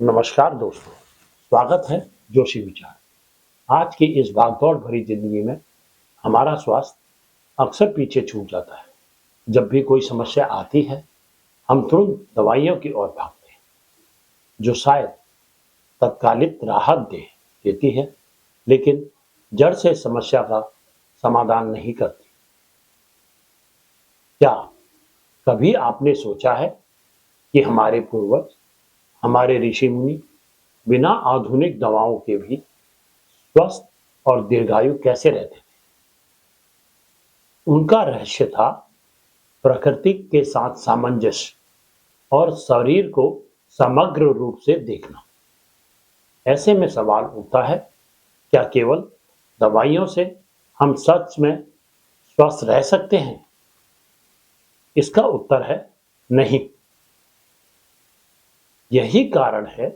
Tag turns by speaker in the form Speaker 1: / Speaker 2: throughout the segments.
Speaker 1: नमस्कार दोस्तों, स्वागत है जोशी विचार। आज की इस भागदौड़ भरी जिंदगी में हमारा स्वास्थ्य अक्सर पीछे छूट जाता है। जब भी कोई समस्या आती है, हम तुरंत दवाइयों की ओर भागते हैं, जो शायद तत्कालिक राहत देती है, लेकिन जड़ से समस्या का समाधान नहीं करती। क्या कभी आपने सोचा है कि हमारे पूर्वज, हमारे ऋषि मुनि बिना आधुनिक दवाओं के भी स्वस्थ और दीर्घायु कैसे रहते थे? उनका रहस्य था प्रकृति के साथ सामंजस्य और शरीर को समग्र रूप से देखना। ऐसे में सवाल उठता है, क्या केवल दवाइयों से हम सच में स्वस्थ रह सकते हैं? इसका उत्तर है नहीं। यही कारण है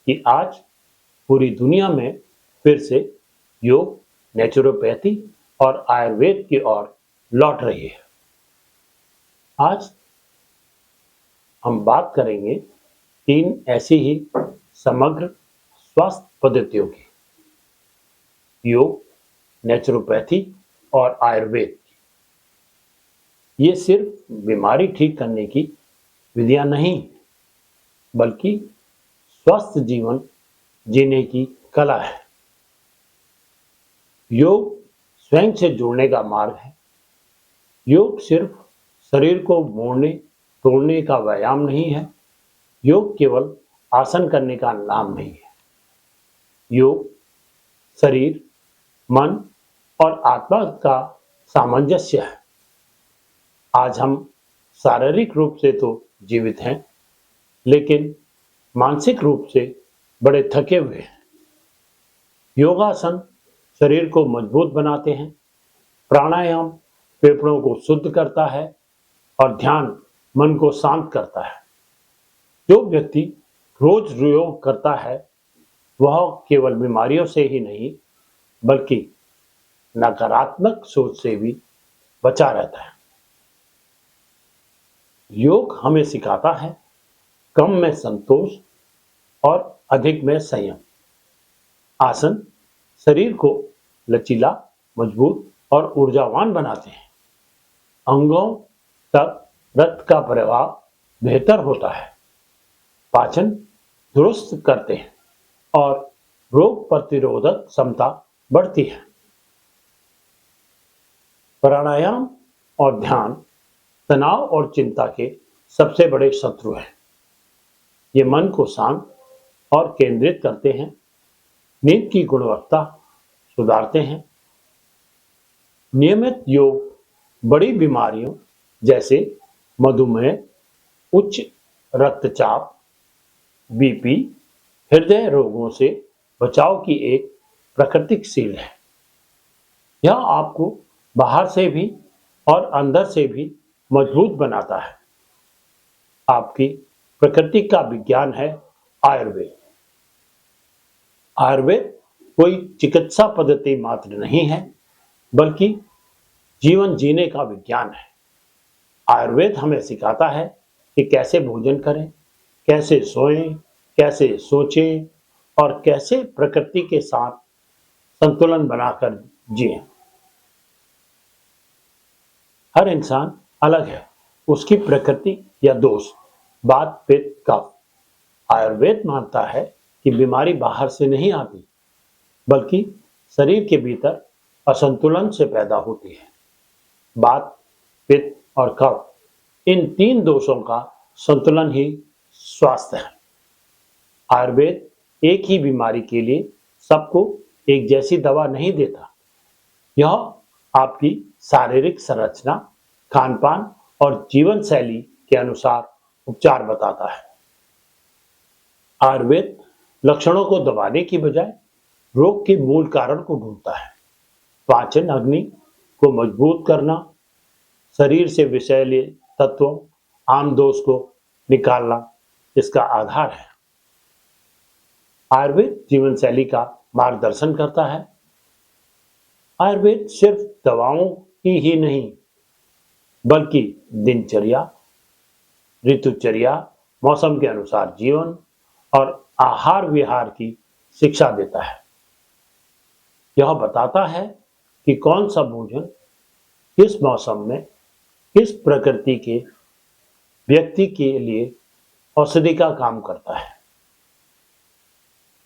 Speaker 1: कि आज पूरी दुनिया में फिर से योग, नेचुरोपैथी और आयुर्वेद की ओर लौट रही है। आज हम बात करेंगे तीन ऐसी ही समग्र स्वास्थ्य पद्धतियों की: योग, नेचुरोपैथी और आयुर्वेद की। ये सिर्फ बीमारी ठीक करने की विधियां नहीं, बल्कि स्वस्थ जीवन जीने की कला है। योग स्वयं से जुड़ने का मार्ग है। योग सिर्फ शरीर को मोड़ने तोड़ने का व्यायाम नहीं है। योग केवल आसन करने का नाम नहीं है। योग शरीर, मन और आत्मा का सामंजस्य है। आज हम शारीरिक रूप से तो जीवित हैं, लेकिन मानसिक रूप से बड़े थके हुए हैं। योगासन शरीर को मजबूत बनाते हैं, प्राणायाम फेफड़ों को शुद्ध करता है और ध्यान मन को शांत करता है। जो व्यक्ति रोज योग करता है, वह केवल बीमारियों से ही नहीं, बल्कि नकारात्मक सोच से भी बचा रहता है। योग हमें सिखाता है कम में संतोष और अधिक में संयम। आसन शरीर को लचीला, मजबूत और ऊर्जावान बनाते हैं। अंगों तक रक्त का प्रवाह बेहतर होता है। पाचन दुरुस्त करते हैं और रोग प्रतिरोधक क्षमता बढ़ती है। प्राणायाम और ध्यान तनाव और चिंता के सबसे बड़े शत्रु हैं। ये मन को शांत और केंद्रित करते हैं, नींद की गुणवत्ता सुधारते हैं। नियमित योग बड़ी बीमारियों जैसे मधुमेह, उच्च रक्तचाप, बीपी, हृदय रोगों से बचाव की एक प्राकृतिक सील है। यह आपको बाहर से भी और अंदर से भी मजबूत बनाता है। आपकी प्रकृति का विज्ञान है आयुर्वेद। आयुर्वेद कोई चिकित्सा पद्धति मात्र नहीं है, बल्कि जीवन जीने का विज्ञान है। आयुर्वेद हमें सिखाता है कि कैसे भोजन करें, कैसे सोएं, कैसे सोचें और कैसे प्रकृति के साथ संतुलन बनाकर जिएं। हर इंसान अलग है, उसकी प्रकृति या दोष, बात, पित्त, कफ। आयुर्वेद मानता है कि बीमारी बाहर से नहीं आती, बल्कि शरीर के भीतर असंतुलन से पैदा होती है। बात, पित्त और कफ, इन तीन दोषों का संतुलन ही स्वास्थ्य है। आयुर्वेद एक ही बीमारी के लिए सबको एक जैसी दवा नहीं देता। यह आपकी शारीरिक संरचना, खान-पान और जीवन शैली के अनुसार उपचार बताता है। आयुर्वेद लक्षणों को दबाने की बजाय रोग के मूल कारण को ढूंढता है। पाचन अग्नि को मजबूत करना, शरीर से विषैले तत्वों, आम दोष को निकालना इसका आधार है। आयुर्वेद जीवन शैली का मार्गदर्शन करता है। आयुर्वेद सिर्फ दवाओं की ही नहीं, बल्कि दिनचर्या, ऋतुचर्या, मौसम के अनुसार जीवन और आहार विहार की शिक्षा देता है। यह बताता है कि कौन सा भोजन किस मौसम में किस प्रकृति के व्यक्ति के लिए औषधि का काम करता है।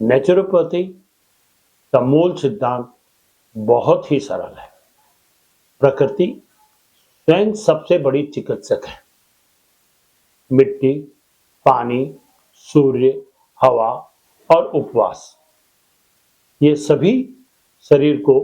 Speaker 1: नेचुरोपैथी का मूल सिद्धांत बहुत ही सरल है। प्रकृति स्वयं सबसे बड़ी चिकित्सक है। मिट्टी, पानी, सूर्य, हवा और उपवास, ये सभी शरीर को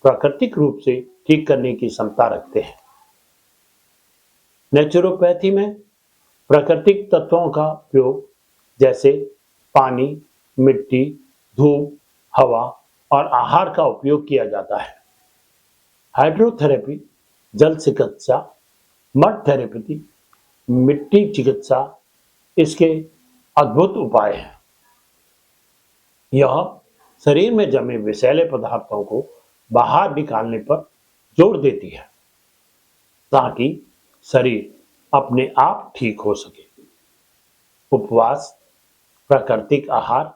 Speaker 1: प्राकृतिक रूप से ठीक करने की क्षमता रखते हैं। नेचुरोपैथी में प्राकृतिक तत्वों का उपयोग जैसे पानी, मिट्टी, धूप, हवा और आहार का उपयोग किया जाता है। हाइड्रोथेरेपी, जल चिकित्सा, मड थेरेपी, मिट्टी चिकित्सा इसके अद्भुत उपाय हैं। यह शरीर में जमे विषैले पदार्थों को बाहर निकालने पर जोर देती है ताकि शरीर अपने आप ठीक हो सके। उपवास, प्राकृतिक आहार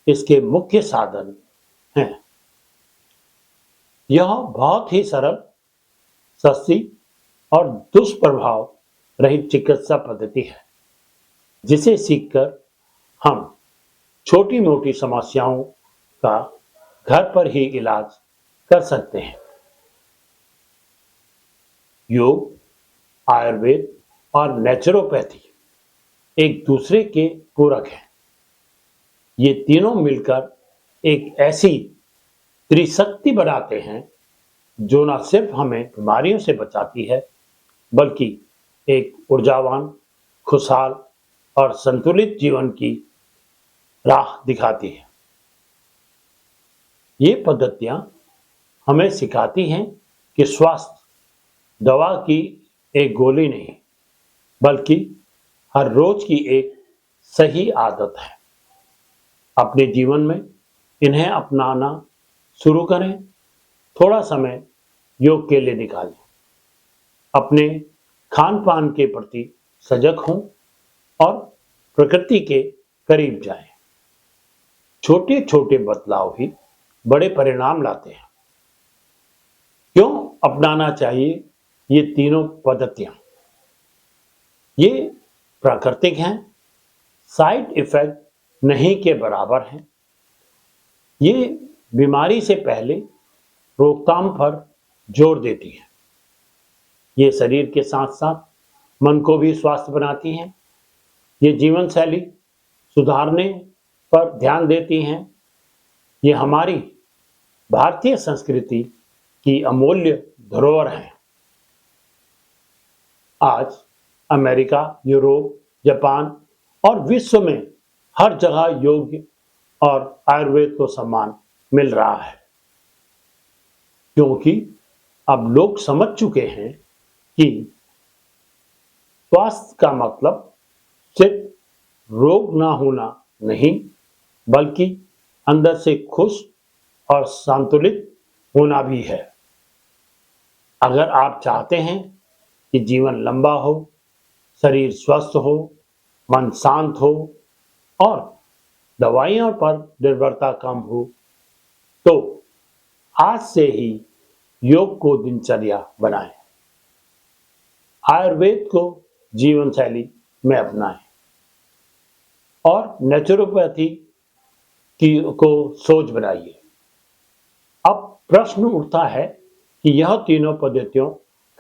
Speaker 1: इसके मुख्य साधन हैं। यह बहुत ही सरल, सस्ती और दुष्प्रभाव रहित चिकित्सा पद्धति है जिसे सीखकर हम छोटी मोटी समस्याओं का घर पर ही इलाज कर सकते हैं। योग, आयुर्वेद और नेचुरोपैथी एक दूसरे के पूरक हैं। ये तीनों मिलकर एक ऐसी त्रिशक्ति बनाते हैं जो न सिर्फ हमें बीमारियों से बचाती है बल्कि एक ऊर्जावान, खुशहाल और संतुलित जीवन की राह दिखाती है। ये पद्धतियां हमें सिखाती हैं कि स्वास्थ्य दवा की एक गोली नहीं बल्कि हर रोज की एक सही आदत है। अपने जीवन में इन्हें अपनाना शुरू करें। थोड़ा समय योग के लिए निकालें। अपने खान पान के प्रति सजग हों और प्रकृति के करीब जाएं। छोटे छोटे बदलाव ही बड़े परिणाम लाते हैं। क्यों अपनाना चाहिए ये तीनों पद्धतियां? ये प्राकृतिक हैं, साइड इफेक्ट नहीं के बराबर हैं। ये बीमारी से पहले रोकथाम पर जोर देती है। ये शरीर के साथ साथ मन को भी स्वस्थ बनाती हैं। ये जीवन शैली सुधारने पर ध्यान देती हैं। ये हमारी भारतीय संस्कृति की अमूल्य धरोहर है। आज अमेरिका, यूरोप, जापान और विश्व में हर जगह योग और आयुर्वेद को सम्मान मिल रहा है क्योंकि अब लोग समझ चुके हैं कि स्वास्थ्य का मतलब सिर्फ रोग ना होना नहीं बल्कि अंदर से खुश और संतुलित होना भी है। अगर आप चाहते हैं कि जीवन लंबा हो, शरीर स्वस्थ हो, मन शांत हो और दवाइयों पर निर्भरता कम हो तो आज से ही योग को दिनचर्या बनाएं। आयुर्वेद को जीवन शैली में अपनाएं और नेचुरोपैथी को सोच बनाइए। अब प्रश्न उठता है कि यह तीनों पद्धतियों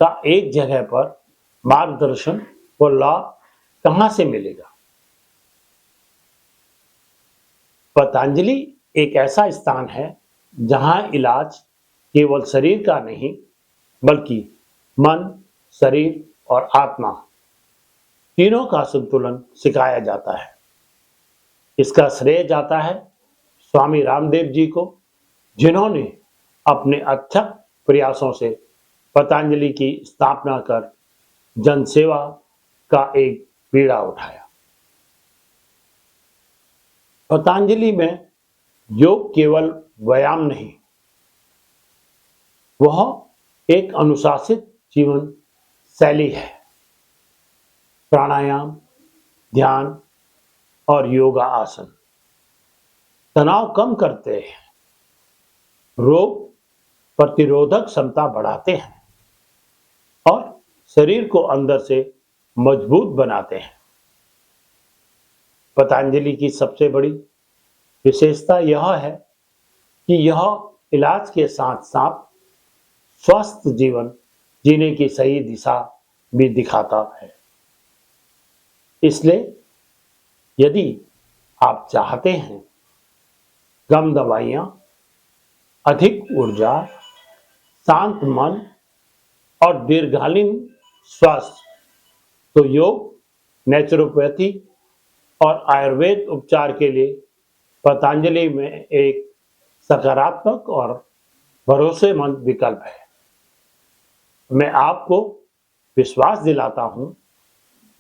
Speaker 1: का एक जगह पर मार्गदर्शन व लाभ कहां से मिलेगा? पतंजलि एक ऐसा स्थान है जहां इलाज केवल शरीर का नहीं बल्कि मन, शरीर और आत्मा तीनों का संतुलन सिखाया जाता है। इसका श्रेय जाता है स्वामी रामदेव जी को, जिन्होंने अपने अथक प्रयासों से पतंजलि की स्थापना कर जनसेवा का एक बीड़ा उठाया। पतंजलि में योग केवल व्यायाम नहीं, वह एक अनुशासित जीवन शैली है। प्राणायाम, ध्यान और योगा आसन तनाव कम करते हैं, रोग प्रतिरोधक क्षमता बढ़ाते हैं और शरीर को अंदर से मजबूत बनाते हैं। पतंजलि की सबसे बड़ी विशेषता यह है कि यह इलाज के साथ साथ स्वस्थ जीवन जीने की सही दिशा भी दिखाता है। इसलिए यदि आप चाहते हैं कम दवाइयाँ, अधिक ऊर्जा, शांत मन और दीर्घकालीन स्वास्थ्य, तो योग, नेचुरोपैथी और आयुर्वेद उपचार के लिए पतंजलि में एक सकारात्मक और भरोसेमंद विकल्प है। मैं आपको विश्वास दिलाता हूं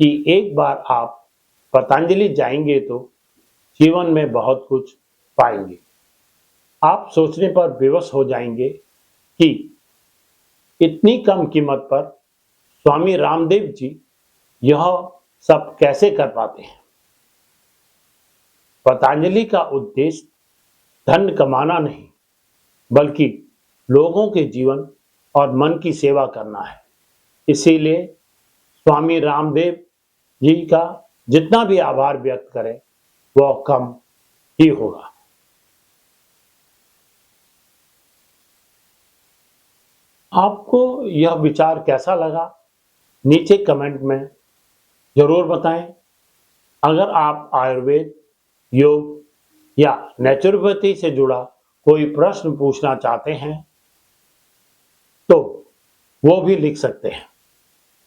Speaker 1: कि एक बार आप पतंजलि जाएंगे तो जीवन में बहुत कुछ पाएंगे। आप सोचने पर विवश हो जाएंगे कि इतनी कम कीमत पर स्वामी रामदेव जी यह सब कैसे कर पाते हैं। पतंजलि का उद्देश्य धन कमाना नहीं, बल्कि लोगों के जीवन और मन की सेवा करना है। इसीलिए स्वामी रामदेव जी का जितना भी आभार व्यक्त करें वह कम ही होगा। आपको यह विचार कैसा लगा, नीचे कमेंट में जरूर बताएं। अगर आप आयुर्वेद, योग या नेचुरोपैथी से जुड़ा कोई प्रश्न पूछना चाहते हैं तो वो भी लिख सकते हैं।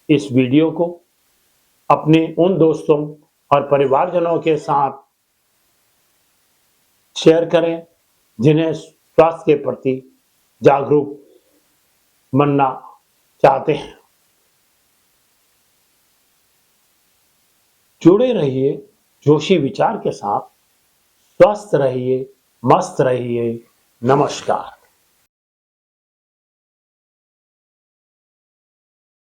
Speaker 1: इस वीडियो को अपने उन दोस्तों और परिवारजनों के साथ शेयर करें जिन्हें स्वास्थ्य के प्रति जागरूक बनना चाहते हैं। जुड़े रहिए जोशी विचार के साथ। स्वस्थ रहिए, मस्त रहिए। नमस्कार।